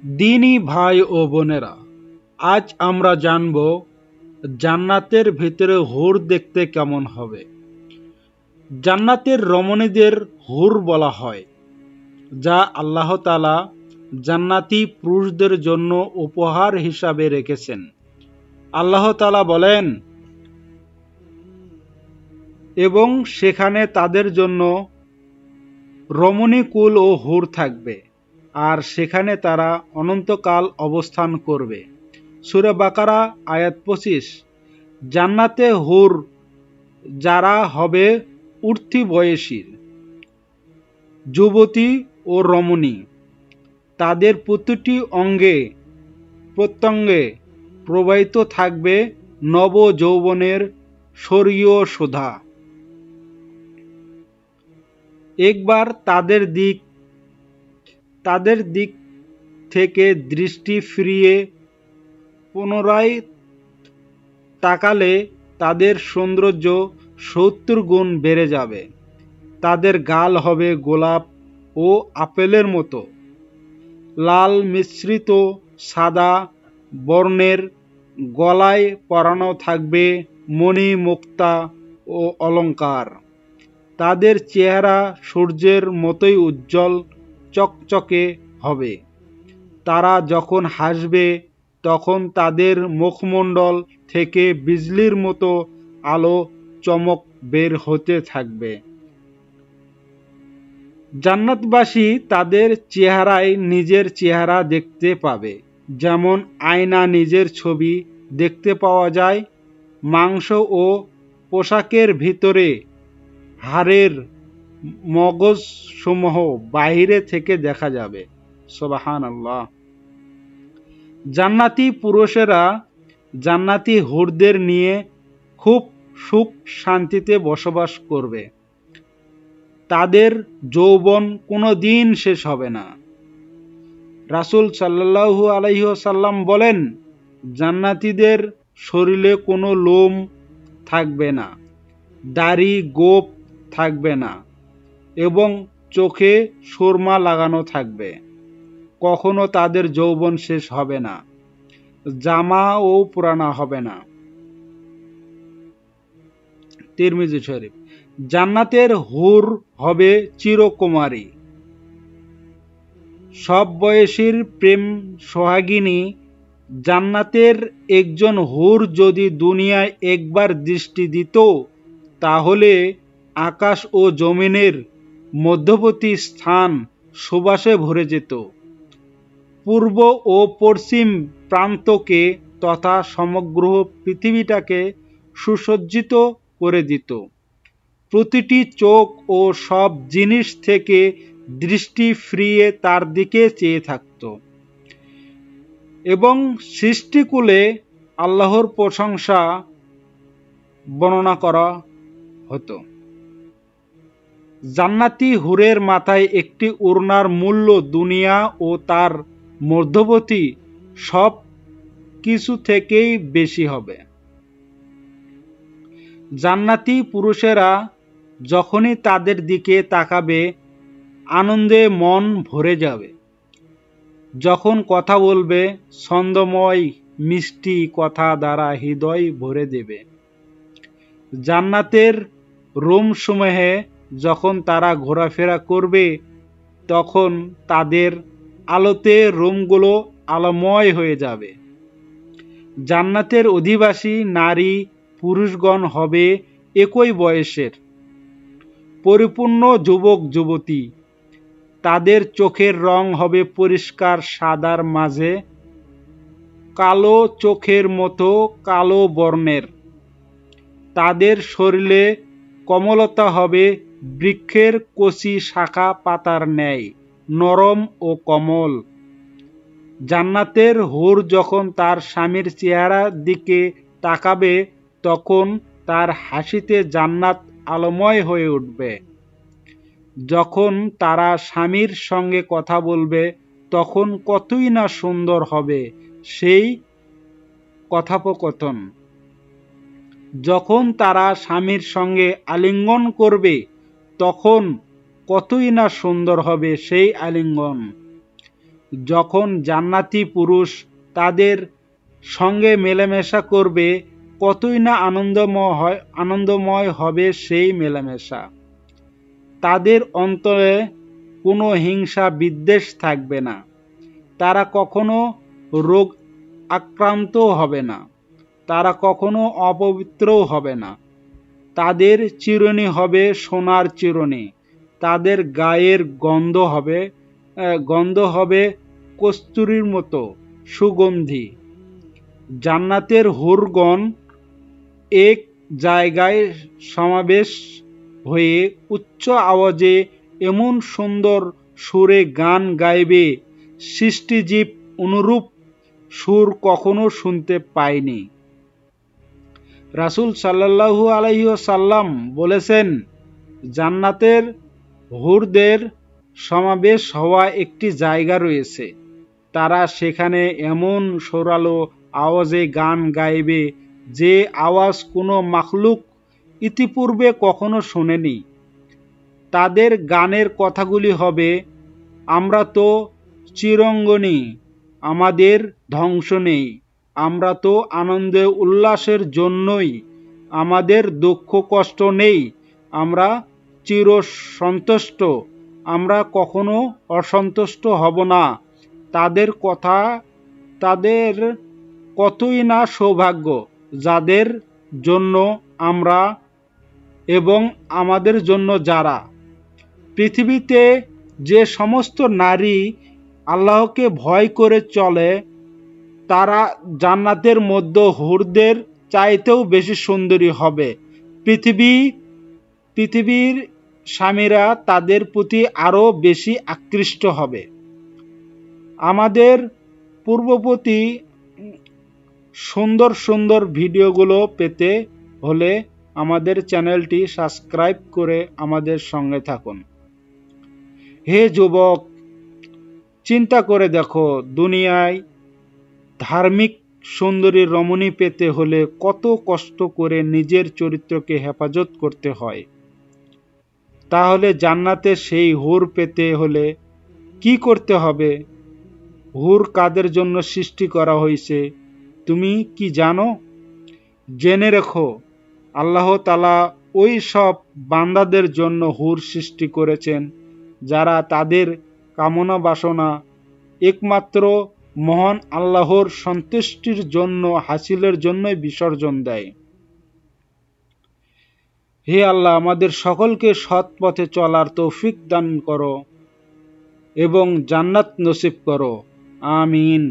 দ্বীনি ভাই ও বোনেরা, আজ আমরা জানব জান্নাতের ভিতরে হুর দেখতে কেমন হবে। জান্নাতের রমণীদের হুর বলা হয়, যা আল্লাহ তাআলা জান্নাতি পুরুষদের জন্য উপহার হিসাবে রেখেছেন। আল্লাহ তাআলা বলেন, এবং সেখানে তাদের জন্য রমণীকুল ও হুর থাকবে, আর সেখানে তারা অনন্তকাল অবস্থান করবে। সূরা বাকারা আয়াত 25। জান্নাতে হুর যারা হবে উর্থী বয়সী যুবতী ও রমণী, তাদের প্রতিটি অঙ্গে প্রত্যঙ্গে প্রবাহিত থাকবে নব যৌবনের স্বর্গীয় সুধা। একবার তাদের দিক থেকে দৃষ্টি ফিরিয়ে পুনরায় তাকালে তাদের সৌন্দর্য 70 গুণ বেড়ে যাবে। তাদের গাল হবে গোলাপ ও আপেলের মতো লাল মিশ্রিত সাদা বর্ণের, গলায় পরানো থাকবে মণি মুক্তা ও অলংকার। তাদের চেহারা সূর্যের মতোই উজ্জ্বল চকচকে হবে। তারা যখন হাসবে তখন তাদের মুখমণ্ডল থেকে বিজলির মতো আলো চমক বের হতে থাকবে। জান্নাতবাসী তাদের চেহারায় নিজের চেহারা দেখতে পাবে, যেমন আয়না নিজের ছবি দেখতে পাওয়া যায়। মাংস ও পোশাকের ভিতরে হাড়ের মগজসমূহ বাইরে থেকে দেখা যাবে। সুবহানাল্লাহ। জান্নাতি পুরুষেরা জান্নাতি হুরদের নিয়ে খুব সুখ শান্তিতে বসবাস করবে। তাদের যৌবন কোনোদিন শেষ হবে না। রাসূল সাল্লাল্লাহু আলাইহি ওয়াসাল্লাম বলেন, জান্নাতীদের শরীরে কোনো লোম থাকবে না, দাড়ি গোঁফ থাকবে না এবং চোখে সুরমা লাগানো থাকবে। কখনো তাদের যৌবন শেষ হবে না, জামাও পুরানা হবে না। তিরমিজি শরীফ। জান্নাতের হুর হবে চিরকুমারী, সব বয়সীর প্রেম সোহাগিনী। জান্নাতের একজন হুর যদি দুনিয়ায় একবার দৃষ্টি দিত, তাহলে আকাশ ও জমিনের মধ্যবর্তী স্থান সুবাসে ভরে যেত। পূর্ব ও পশ্চিম প্রান্তকে তথা সমগ্র পৃথিবীটাকে সুসজ্জিত করে দিত। প্রতিটি চোখ ও সব জিনিস থেকে দৃষ্টি ফিরিয়ে তার দিকে চেয়ে থাকত এবং সৃষ্টিকুলে আল্লাহর প্রশংসা বর্ণনা করা হতো। জান্নাতি হুরের মাথায় একটি ওড়নার মূল্য দুনিয়া ও তার মধ্যবর্তী সব কিছু থেকেই বেশি হবে। জান্নাতি পুরুষেরা যখনই তাদের দিকে তাকাবে, আনন্দে মন ভরে যাবে। যখন কথা বলবে, ছন্দময় মিষ্টি কথা দ্বারা হৃদয় ভরে দেবে। জান্নাতের রুমসমূহে যখন তারা ঘোরাফেরা করবে, তখন তাদের আলোতে রুমগুলো আলোময় হয়ে যাবে। জান্নাতের অধিবাসী নারী পুরুষগণ হবে একই বয়সের, পরিপূর্ণ যুবক যুবতী। তাদের চোখের রং হবে পরিষ্কার সাদার মাঝে কালো চোখের মতো কালো বর্ণের। তাদের শরীরে কোমলতা হবে বৃক্ষের কচি শাখা পাতার ন্যায় নরম ও কোমল। জান্নাতের হুর যখন তার স্বামীর চেহারার দিকে তাকাবে, তখন তার হাসিতে জান্নাত আলোময় হয়ে উঠবে। যখন তারা স্বামীর সঙ্গে কথা বলবে, তখন কতই না সুন্দর হবে সেই কথোপকথন। যখন তারা স্বামীর সঙ্গে আলিঙ্গন করবে, তখন কতই না সুন্দর হবে সেই আলিঙ্গন। যখন জান্নাতি পুরুষ তাদের সঙ্গে মেলামেশা করবে, কতই না আনন্দময় হবে সেই মেলামেশা। তাদের অন্তরে কোনো হিংসা বিদ্বেষ থাকবে না। তারা কখনো রোগ আক্রান্ত হবে না, তারা কখনো অপবিত্রও হবে না। তাদের চিরুনি হবে সোনার চিরুনি, তাদের গায়ের গন্ধ হবে কস্তুরীর মতো সুগন্ধি। জান্নাতের হুরগণ এক জায়গায় সমাবেশ হয়ে উচ্চ আওয়াজে এমন সুন্দর সুরে গান গাইবে, সৃষ্টিজীব অনুরূপ সুর কখনো শুনতে পায়নি। রাসূল সাল্লাল্লাহু আলাইহি ওয়াসাল্লাম বলেছেন, জান্নাতের হুরদের সমাবেশ হওয়া একটি জায়গা রয়েছে। তারা সেখানে এমন সরালো আওয়াজে গান গাইবে যে আওয়াজ কোনো মাখলুক ইতিপূর্বে কখনো শোনেনি। তাদের গানের কথাগুলি হবে, আমরা তো চিরঙ্গনী, আমাদের ধ্বংস নেই, আমরা তো আনন্দে উল্লাসের জন্যই, আমাদের দুঃখ কষ্ট নেই, আমরা চির সন্তুষ্ট, আমরা কখনো অসন্তুষ্ট হব না। তাদের কতই না সৌভাগ্য যাদের জন্য আমরা এবং আমাদের জন্য যারা। পৃথিবীতে যে সমস্ত নারী আল্লাহকে ভয় করে চলে, তারা জান্নাতের মধ্যে হুরদের চাইতেও বেশি সুন্দরী হবে। পৃথিবীর স্বামীরা তাদের প্রতি আরো বেশি আকৃষ্ট হবে। আমাদের পূর্ববর্তী সুন্দর সুন্দর ভিডিওগুলো পেতে হলে আমাদের চ্যানেলটি সাবস্ক্রাইব করে আমাদের সঙ্গে থাকুন। হে যুবক, চিন্তা করে দেখো, দুনিয়ায় ধার্মিক সুন্দরী রমণী পেতে হলে কত কষ্ট করে নিজের চরিত্রকে হেফাজত করতে হয়। তাহলে জান্নাতে সেই হুর পেতে হলে কি করতে হবে? হুর কাদের জন্য সৃষ্টি করা হয়েছে তুমি কি জানো? জেনে রেখো, আল্লাহ তাআলা ওই সব বান্দাদের জন্য হুর সৃষ্টি করেছেন যারা তাদের কামনা বাসনা একমাত্র মহান আল্লাহর সন্তুষ্টির জন্য হাসিলের জন্যই বিসর্জন দেয়। হে আল্লাহ, আমাদের সকলকে সৎ পথে চলার তৌফিক দান করো এবং জান্নাত নসিব করো। আমিন।